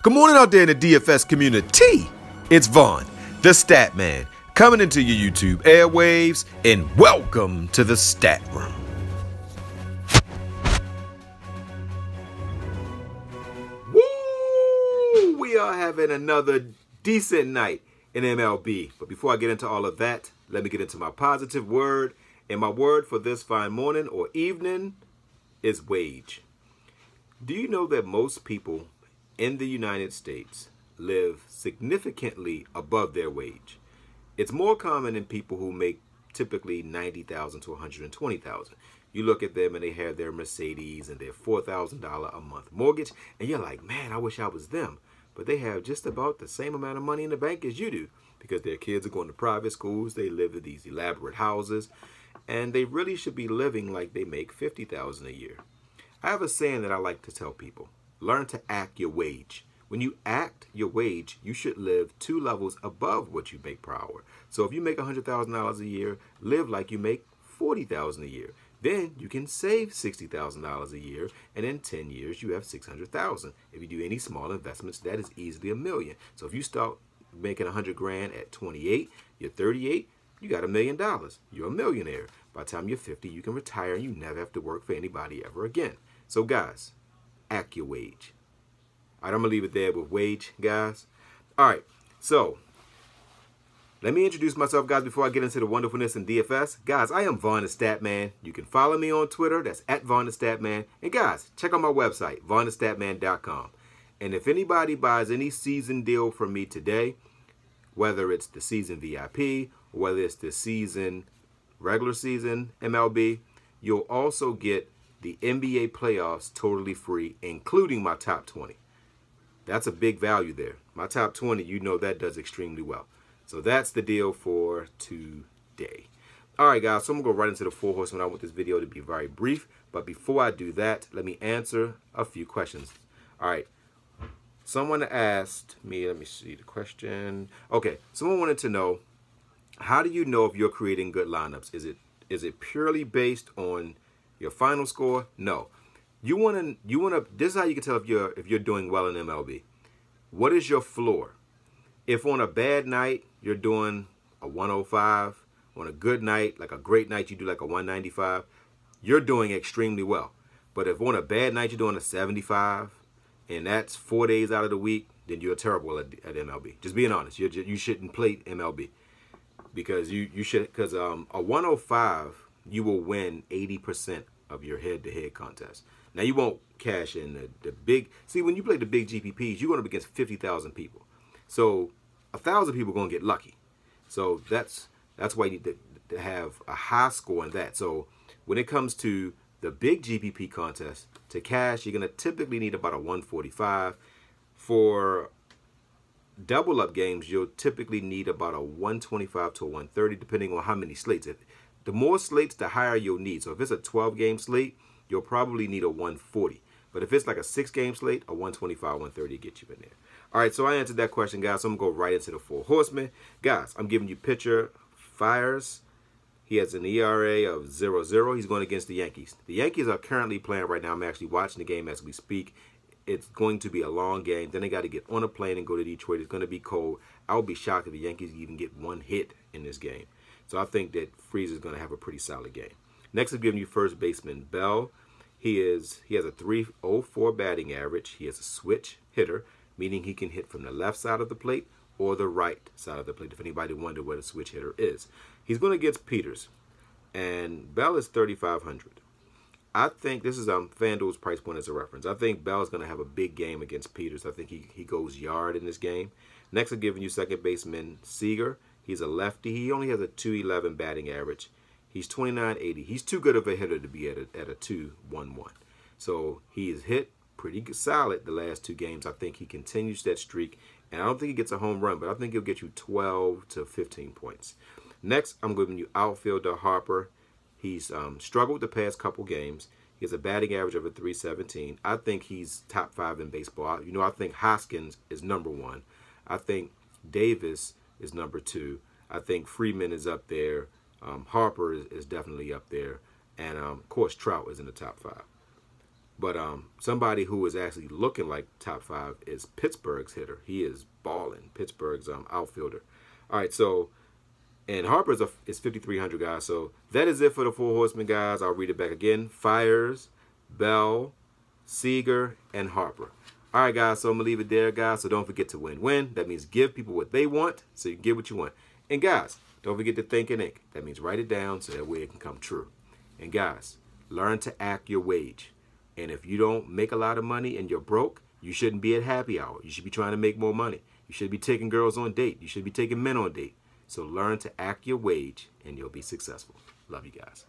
Good morning out there in the DFS community. It's Vaughn, the Stat Man, coming into your YouTube airwaves, and welcome to the Stat Room. Woo! We are having another decent night in MLB. But before I get into all of that, let me get into my positive word. And my word for this fine morning or evening is wage. Do you know that most people in the United States live significantly above their wage? It's more common in people who make typically $90,000 to $120,000. You look at them and they have their Mercedes and their $4,000 a month mortgage, and you're like, man, I wish I was them. But they have just about the same amount of money in the bank as you do because their kids are going to private schools, they live in these elaborate houses, and they really should be living like they make $50,000 a year. I have a saying that I like to tell people. Learn to act your wage. When you act your wage, you should live 2 levels above what you make per hour. So if you make $100,000 a year, live like you make $40,000 a year. Then you can save $60,000 a year, and in 10 years you have $600,000. If you do any small investments, that is easily $1 million. So if you start making 100 grand at 28, you're 38, you got $1 million. You're a millionaire. By the time you're 50, you can retire and you never have to work for anybody ever again. So guys, act your wage. All right, I'm going to leave it there with wage, guys. All right, so let me introduce myself, guys, before I get into the wonderfulness in DFS. Guys, I am Vaughn the Stat Man. You can follow me on Twitter. That's at Vaughn the Stat Man. And guys, check out my website, VonnTheStaTman.com. And if anybody buys any season deal from me today, whether it's the season VIP or whether it's the season, regular season MLB, you'll also get the NBA playoffs totally free, including my top 20. That's a big value there. My top 20, you know that does extremely well. So that's the deal for today. All right, guys, so I'm going to go right into the 4 Horsemen. I want this video to be very brief. But before I do that, let me answer a few questions. All right. Someone asked me, let me see the question. Okay, someone wanted to know, how do you know if you're creating good lineups? Is it purely based on your final score? No. You wanna this is how you can tell if you're doing well in MLB. What is your floor? If on a bad night you're doing a 105, on a good night, like a great night, you do like a 195, you're doing extremely well. But if on a bad night you're doing a 75, and that's 4 days out of the week, then you're terrible at MLB. Just being honest, you shouldn't play MLB because you should, because a 105 you will win 80% of your head-to-head contest. Now, you won't cash in the big... See, when you play the big GPPs, you're going up against 50,000 people. So 1,000 people are going to get lucky. So that's why you need to have a high score in that. So when it comes to the big GPP contest, to cash, you're going to typically need about a 145. For double-up games, you'll typically need about a 125 to a 130, depending on how many slates. The more slates, the higher you'll need. So if it's a 12-game slate, you'll probably need a 140. But if it's like a 6-game slate, a 125, 130 get you in there. All right, so I answered that question, guys. So I'm going to go right into the 4 Horsemen. Guys, I'm giving you pitcher Fires. He has an ERA of 0.0. He's going against the Yankees. The Yankees are currently playing right now. I'm actually watching the game as we speak. It's going to be a long game. Then they got to get on a plane and go to Detroit. It's going to be cold. I would be shocked if the Yankees even get 1 hit in this game. So I think that Freese is going to have a pretty solid game. Next, I'm giving you first baseman Bell. He has a 3.04 batting average. He is a switch hitter, meaning he can hit from the left side of the plate or the right side of the plate, if anybody wondered what a switch hitter is. He's going against Peters, and Bell is 3,500. I think this is Fanduel's price point as a reference. I think Bell is going to have a big game against Peters. I think he goes yard in this game. Next, I'm giving you second baseman Seager. He's a lefty. He only has a 2.11 batting average. He's 29.80. He's too good of a hitter to be at a 2.11. So he has hit pretty solid the last 2 games. I think he continues that streak. And I don't think he gets a home run, but I think he'll get you 12 to 15 points. Next, I'm giving you outfielder Harper. He's struggled the past couple games. He has a batting average of a 317. I think he's top 5 in baseball. You know, I think Hoskins is number 1. I think Davis is number 2. I think Freeman is up there. Harper is definitely up there. And, of course, Trout is in the top 5. But somebody who is actually looking like top 5 is Pittsburgh's hitter. He is balling. Pittsburgh's outfielder. All right, so, and Harper's is 5,300, guys. So that is it for the 4 Horsemen, guys. I'll read it back again. Fiers, Bell, Seager, and Harper. All right, guys, so I'm going to leave it there, guys. So don't forget to win-win. That means give people what they want so you get what you want. And, guys, don't forget to think and ink. That means write it down so that way it can come true. And, guys, learn to act your wage. And if you don't make a lot of money and you're broke, you shouldn't be at happy hour. You should be trying to make more money. You should be taking girls on date. You should be taking men on date. So learn to act your wage and you'll be successful. Love you guys.